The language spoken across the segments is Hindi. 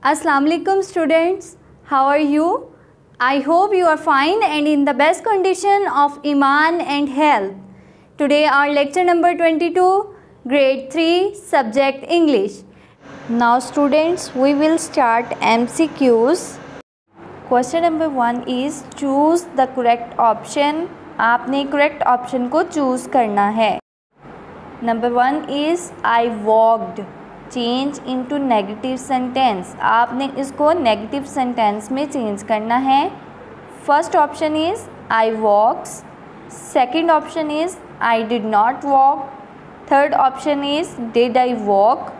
Assalamu alaikum students. How are you? I hope you are fine and in the best condition of Iman and health. Today our lecture number 22, grade 3, subject English. Now students, we will start MCQs. Question number 1 is choose the correct option. आपने correct option को choose करना है. Number 1 is I walked. Change into negative sentence. आपने इसको नेगेटिव सेंटेंस में चेंज करना है. First option is I walks. Second option is I did not walk. Third option is did I walk.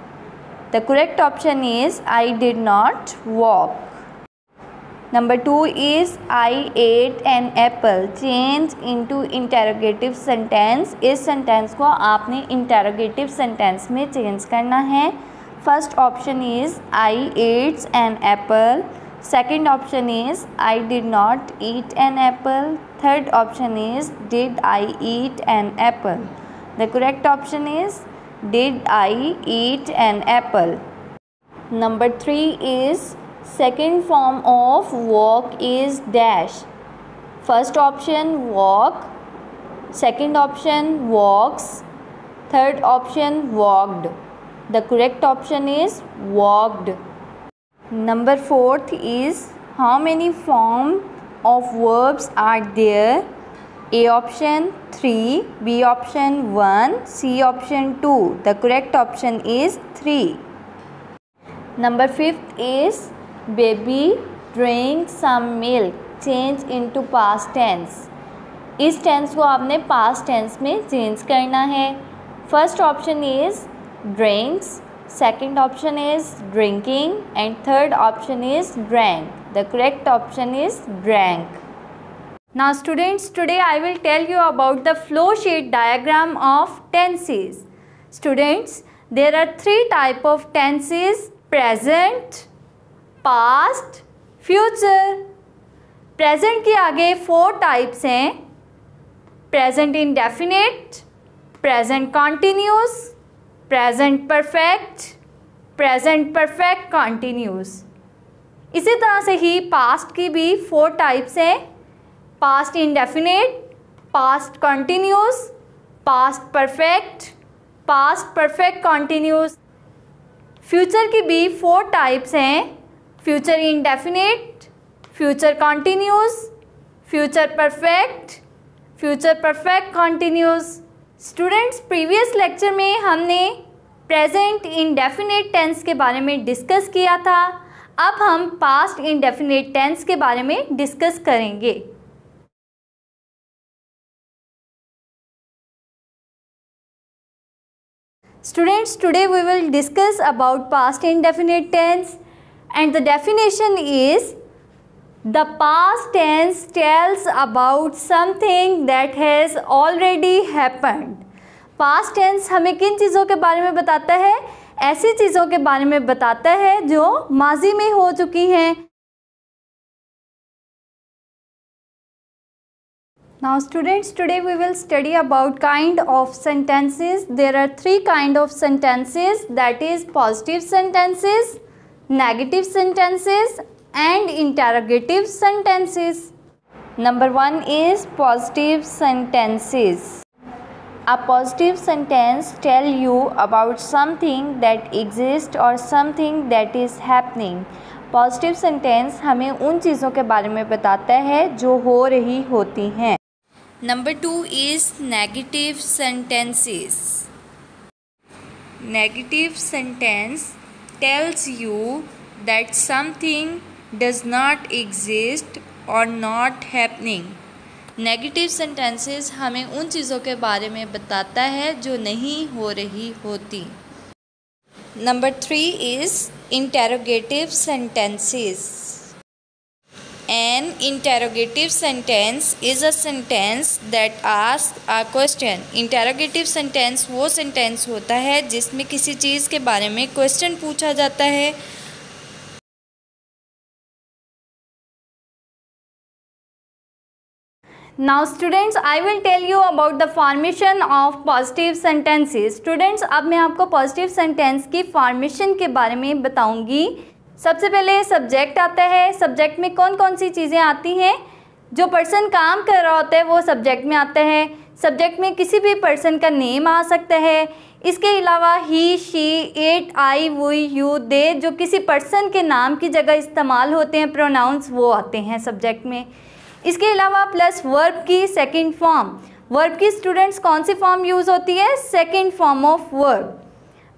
The correct option is I did not walk. Number 2 is I ate an apple. Change into interrogative sentence. इस सेंटेंस को आपने इंटेरोगेटिव सेंटेंस में चेंज करना है. First option is I eats an Apple. Second option is I did not eat an apple. Third option is did I eat an apple. The correct option is did I eat an apple. Number 3 is second form of walk is dash. First option walk, second option walks, third option walked. The correct option is walked. Number 4 is how many form of verbs are there? A option 3, B option 1, C option 2. The correct option is 3. Number 5 is baby drink some milk. Change into past tense. इस टेंस को आपने पास्ट टेंस में चेंज करना है. First option is drinks, second option is drinking and third option is drank. The correct option is drank. Now students, today I will tell you about the flow sheet diagram of tenses. Students, there are 3 type of tenses: present, past, future. Present के आगे 4 टाइप्स हैं: present indefinite, present continuous, present perfect, present perfect continuous. इसी तरह से ही पास्ट की भी 4 टाइप्स हैं: past indefinite, past continuous, past perfect, past perfect continuous. Future की भी 4 टाइप्स हैं: future indefinite, future continuous, future perfect, future perfect continuous. Students, previous lecture में हमने प्रेजेंट इंडेफिनिट टेंस के बारे में डिस्कस किया था. अब हम पास्ट इंडेफिनिट टेंस के बारे में डिस्कस करेंगे. Students, today we will discuss about past indefinite tense, and the definition is the past tense tells about something that has already happened. Past tense हमें किन चीज़ों के बारे में बताता है? ऐसी चीज़ों के बारे में बताता है जो माजी में हो चुकी हैं. Now students, today we will study about kind of sentences. There are 3 kind of sentences, that is positive sentences, negative sentences and interrogative sentences. Number 1 is positive sentences. A positive sentence tell you about something that exists or something that is happening. Positive sentence हमें उन चीज़ों के बारे में बताता है जो हो रही होती हैं. Number 2 is negative sentences. Negative sentence tells you that something does not exist or not happening. Negative sentences हमें उन चीज़ों के बारे में बताता है जो नहीं हो रही होती. Number 3 is interrogative sentences. An interrogative sentence is a sentence that asks a question. Interrogative sentence वो sentence होता है जिसमें किसी चीज़ के बारे में question पूछा जाता है. Now students, I will tell you about the formation of positive sentences. Students, अब मैं आपको positive sentence की formation के बारे में बताऊंगी. सबसे पहले सब्जेक्ट आता है। सब्जेक्ट में कौन कौन सी चीज़ें आती हैं? जो पर्सन काम कर रहा होता है वो सब्जेक्ट में आता है। सब्जेक्ट में किसी भी पर्सन का नेम आ सकता है। इसके अलावा he, she, it, I, we, you, they, जो किसी पर्सन के नाम की जगह इस्तेमाल होते हैं प्रोनाउंस, वो आते हैं सब्जेक्ट में। इसके अलावा प्लस वर्ब की सेकंड फॉर्म। वर्ब की स्टूडेंट्स कौन सी फॉर्म यूज़ होती है? Second form of verb.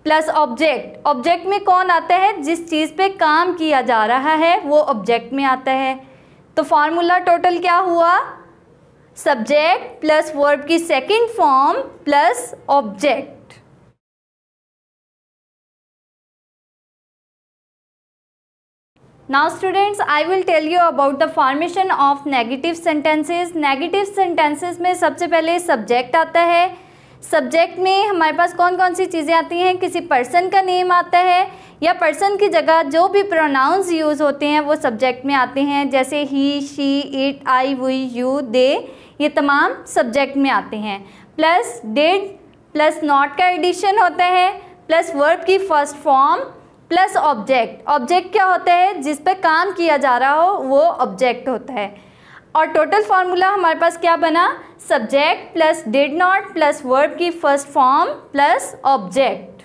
Plus object. Object में कौन आता है? जिस चीज़ पे काम किया जा रहा है वो ऑब्जेक्ट में आता है। तो फार्मूला टोटल क्या हुआ? सब्जेक्ट प्लस वर्ब की second form plus object. Now students, I will tell you about the formation of negative sentences. Negative sentences में सबसे पहले सब्जेक्ट आता है। सब्जेक्ट में हमारे पास कौन कौन सी चीज़ें आती हैं? किसी पर्सन का नेम आता है या पर्सन की जगह जो भी प्रोनाउंस यूज़ होते हैं वो सब्जेक्ट में आते हैं, जैसे he, she, it, I, we, you, they, ये तमाम सब्जेक्ट में आते हैं। प्लस डिड प्लस नॉट का एडिशन होता है, प्लस वर्ब की first form plus object. Object क्या होता है? जिस पे काम किया जा रहा हो वो ऑब्जेक्ट होता है। और टोटल फार्मूला हमारे पास क्या बना? Subject plus did not plus verb की first form plus object.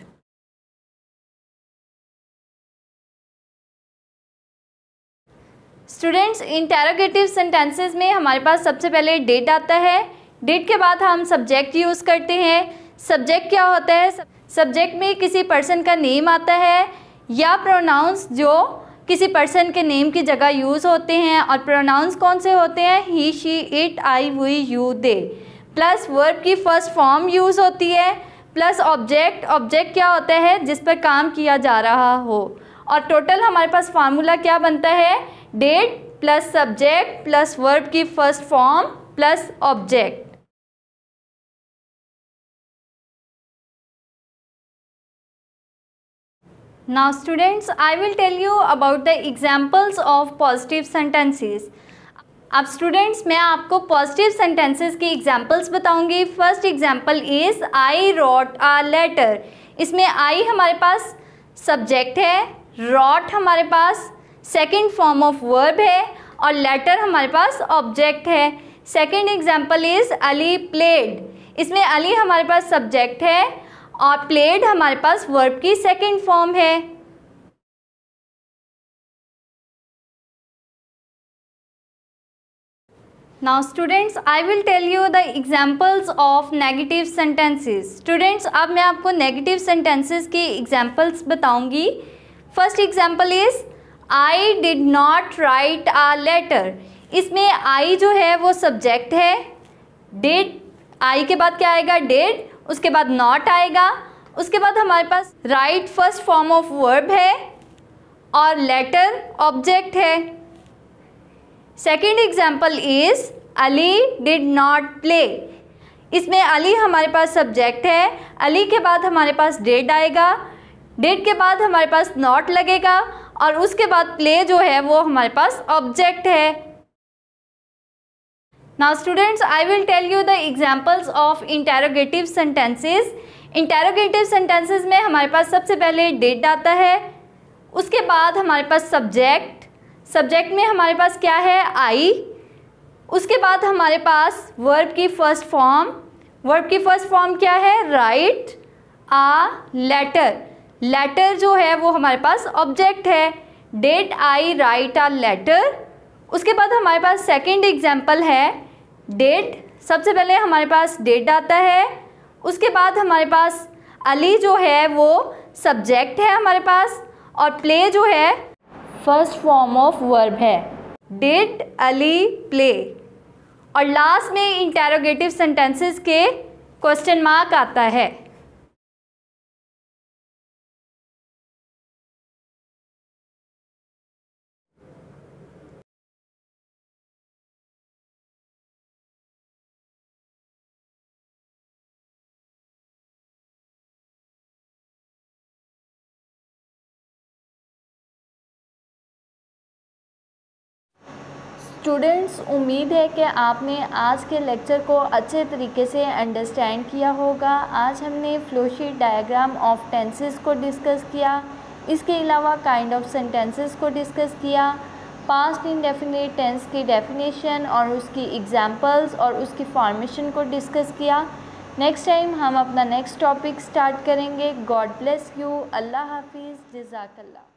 Students, interrogative sentences में हमारे पास सबसे पहले डिड आता है। डिड के बाद हम सब्जेक्ट यूज़ करते हैं। सब्जेक्ट क्या होता है? सब्जेक्ट में किसी पर्सन का नेम आता है या प्रोनाउंस जो किसी पर्सन के नेम की जगह यूज़ होते हैं। और प्रोनाउंस कौन से होते हैं? He, she, it, I, we, you, they. Plus verb की फर्स्ट फॉर्म यूज़ होती है प्लस ऑब्जेक्ट। ऑब्जेक्ट क्या होता है? जिस पर काम किया जा रहा हो। और टोटल हमारे पास फार्मूला क्या बनता है? Did plus subject plus verb की first form plus object. Now students, I will tell you about the examples of positive sentences. अब स्टूडेंट्स मैं आपको पॉजिटिव सेंटेंसेस की एग्जांपल्स बताऊंगी। First example is I wrote a letter. इसमें आई हमारे पास सब्जेक्ट है, रोट हमारे पास सेकंड फॉर्म ऑफ वर्ब है और लेटर हमारे पास ऑब्जेक्ट है। Second example is Ali played. इसमें अली हमारे पास सब्जेक्ट है और प्लेड हमारे पास वर्ब की सेकंड फॉर्म है। Now students, I will tell you the examples of negative sentences. Students, अब मैं आपको नेगेटिव सेंटेंसेस की एग्जाम्पल्स बताऊंगी। First example is I did not write a letter. इसमें आई जो है वो सब्जेक्ट है। डिड, आई के बाद क्या आएगा? डिड, उसके बाद नॉट आएगा, उसके बाद हमारे पास right first form of verb है और लेटर ऑब्जेक्ट है। Second example is Ali did not play. इसमें अली हमारे पास सब्जेक्ट है, अली के बाद हमारे पास डिड आएगा, डिड के बाद हमारे पास नॉट लगेगा और उसके बाद प्ले जो है वो हमारे पास ऑब्जेक्ट है। Now students, I will tell you the examples of interrogative sentences. Interrogative sentences में हमारे पास सबसे पहले did आता है, उसके बाद हमारे पास सब्जेक्ट, सब्जेक्ट में हमारे पास क्या है? आई, उसके बाद हमारे पास वर्ब की फर्स्ट फॉर्म, वर्ब की फर्स्ट फॉर्म क्या है? राइट आ लेटर। लेटर जो है वो हमारे पास ऑब्जेक्ट है। Did I write a letter. उसके बाद हमारे पास सेकंड एग्जाम्पल है डिड। सबसे पहले हमारे पास डिड आता है, उसके बाद हमारे पास अली जो है वो सब्जेक्ट है हमारे पास और प्ले जो है फर्स्ट फॉर्म ऑफ वर्ब है। Did Ali play. और लास्ट में इंटेरोगेटिव सेंटेंसेस के क्वेश्चन मार्क आता है। स्टूडेंट्स, उम्मीद है कि आपने आज के लेक्चर को अच्छे तरीके से अंडरस्टैंड किया होगा। आज हमने फ्लोशीट डायग्राम ऑफ टेंसेस को डिस्कस किया। इसके अलावा काइंड ऑफ सेंटेंसेस को डिस्कस किया, पास्ट इंडेफिनिट टेंस की डेफिनेशन और उसकी एग्जांपल्स और उसकी फॉर्मेशन को डिस्कस किया। नेक्स्ट टाइम हम अपना नेक्स्ट टॉपिक स्टार्ट करेंगे। God bless you. अल्लाह हाफिज़। जज़ाकल्लाह।